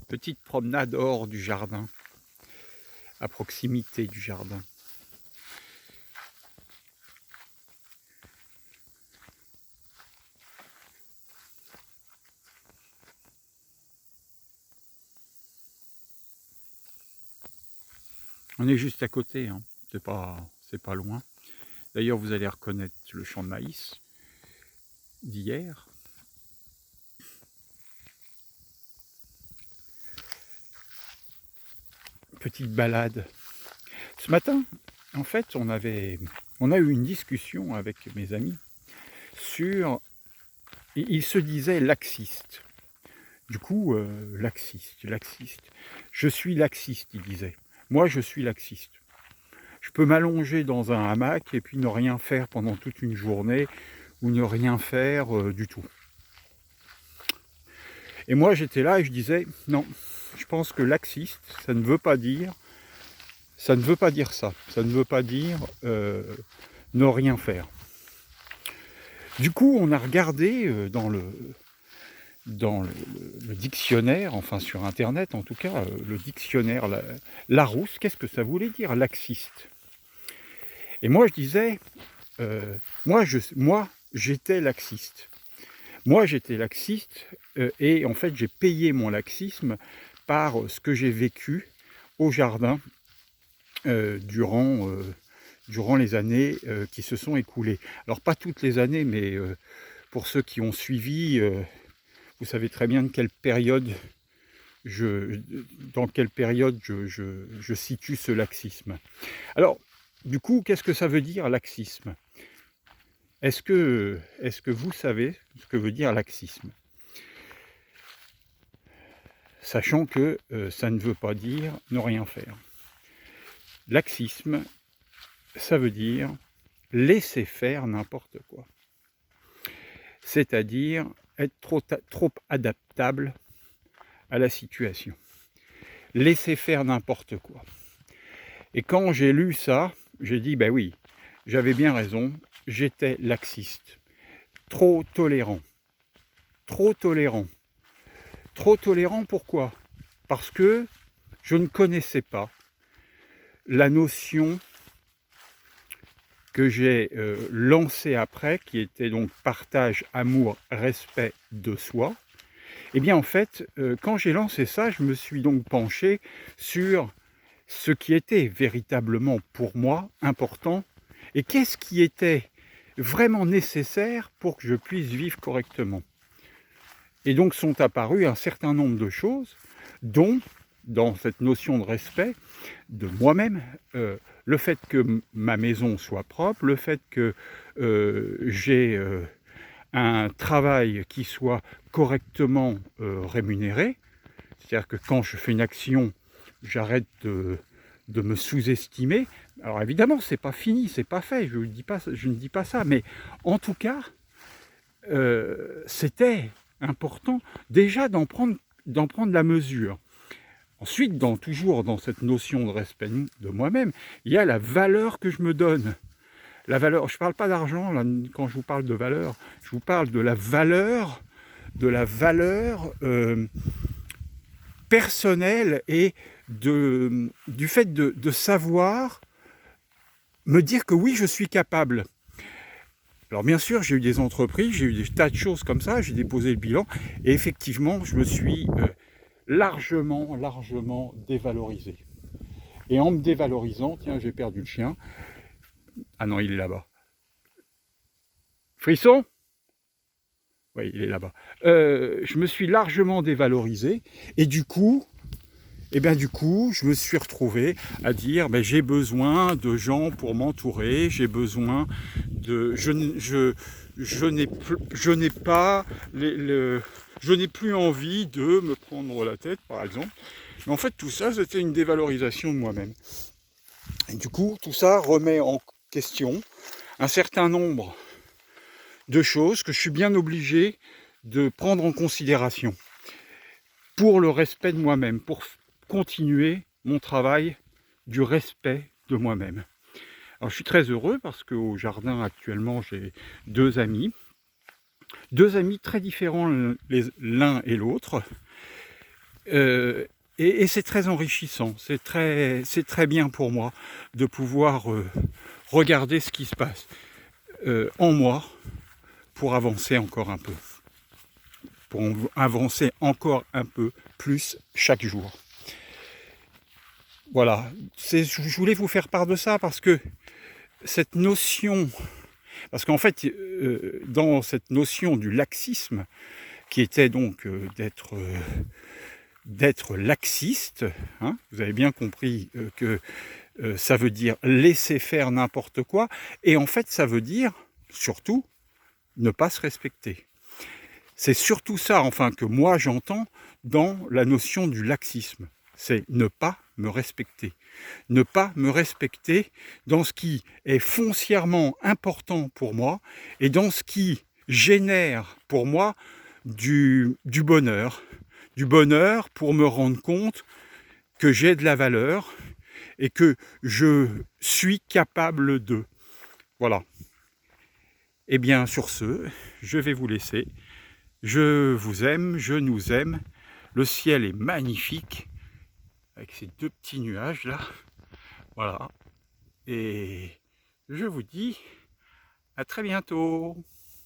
Petite promenade hors du jardin, à proximité du jardin. On est juste à côté, hein. C'est pas loin. D'ailleurs, vous allez reconnaître le champ de maïs d'hier. Petite balade. Ce matin, en fait, on a eu une discussion avec mes amis sur... Ils se disaient laxistes. Du coup, laxiste. Je suis laxiste, ils disaient. Moi, je suis laxiste. Je peux m'allonger dans un hamac et puis ne rien faire pendant toute une journée ou ne rien faire du tout. Et moi, j'étais là et je disais, non, je pense que laxiste, ça ne veut pas dire ça. Ça ne veut pas dire ne rien faire. Du coup, on a regardé dans le dictionnaire, enfin sur Internet en tout cas, le dictionnaire Larousse, qu'est-ce que ça voulait dire, laxiste? Et moi, je disais, moi, j'étais laxiste. Moi, j'étais laxiste et en fait, j'ai payé mon laxisme par ce que j'ai vécu au jardin durant les années qui se sont écoulées. Alors, pas toutes les années, mais pour ceux qui ont suivi, vous savez très bien de quelle période dans quelle période je situe ce laxisme. Alors, du coup, qu'est-ce que ça veut dire, laxisme? Est-ce que vous savez ce que veut dire laxisme? Sachant que ça ne veut pas dire ne rien faire. Laxisme, ça veut dire laisser faire n'importe quoi. C'est-à-dire être trop adaptable à la situation. Laisser faire n'importe quoi. Et quand j'ai lu ça, j'ai dit, ben oui, j'avais bien raison, j'étais laxiste. Trop tolérant. Trop tolérant. Trop tolérant, pourquoi? Parce que je ne connaissais pas la notion que j'ai lancée après, qui était donc partage, amour, respect de soi. Et bien en fait, quand j'ai lancé ça, je me suis donc penché sur ce qui était véritablement pour moi important et qu'est-ce qui était vraiment nécessaire pour que je puisse vivre correctement. Et donc sont apparues un certain nombre de choses, dont, dans cette notion de respect de moi-même, le fait que ma maison soit propre, le fait que j'ai un travail qui soit correctement rémunéré, c'est-à-dire que quand je fais une action, j'arrête de me sous-estimer. Alors évidemment, c'est pas fini, c'est pas fait, je ne dis pas ça, mais en tout cas, c'était important déjà d'en prendre la mesure. Ensuite, toujours dans cette notion de respect de moi-même, il y a la valeur que je me donne. La valeur, je ne parle pas d'argent, là, quand je vous parle de valeur, je vous parle de la valeur personnelle et du fait de savoir me dire que oui, je suis capable. Alors bien sûr, j'ai eu des entreprises, j'ai eu des tas de choses comme ça, j'ai déposé le bilan, et effectivement, je me suis largement dévalorisé. Et en me dévalorisant, tiens, j'ai perdu le chien. Ah non, il est là-bas. Frisson? Oui, il est là-bas. Je me suis largement dévalorisé, et du coup, je me suis retrouvé à dire, j'ai besoin de gens pour m'entourer, j'ai besoin de... Je n'ai plus envie de me prendre la tête, par exemple. Mais en fait, tout ça, c'était une dévalorisation de moi-même. Et du coup, tout ça remet en question un certain nombre de choses que je suis bien obligé de prendre en considération pour le respect de moi-même, pour continuer mon travail du respect de moi-même. Alors je suis très heureux parce qu'au jardin actuellement j'ai deux amis très différents l'un et l'autre, Et c'est très enrichissant, c'est très bien pour moi de pouvoir regarder ce qui se passe en moi pour avancer encore un peu, pour avancer encore un peu plus chaque jour. Voilà, je voulais vous faire part de ça parce que cette notion, parce qu'en fait, dans cette notion du laxisme, qui était donc d'être laxiste, hein, vous avez bien compris que ça veut dire laisser faire n'importe quoi, et en fait ça veut dire surtout ne pas se respecter. C'est surtout ça, enfin, que moi j'entends dans la notion du laxisme, c'est ne pas me respecter. Ne pas me respecter dans ce qui est foncièrement important pour moi et dans ce qui génère pour moi du bonheur. Du bonheur pour me rendre compte que j'ai de la valeur et que je suis capable de. Voilà. Et bien sur ce, je vais vous laisser. Je vous aime, je nous aime. Le ciel est magnifique avec ces deux petits nuages là. Voilà. Et je vous dis à très bientôt.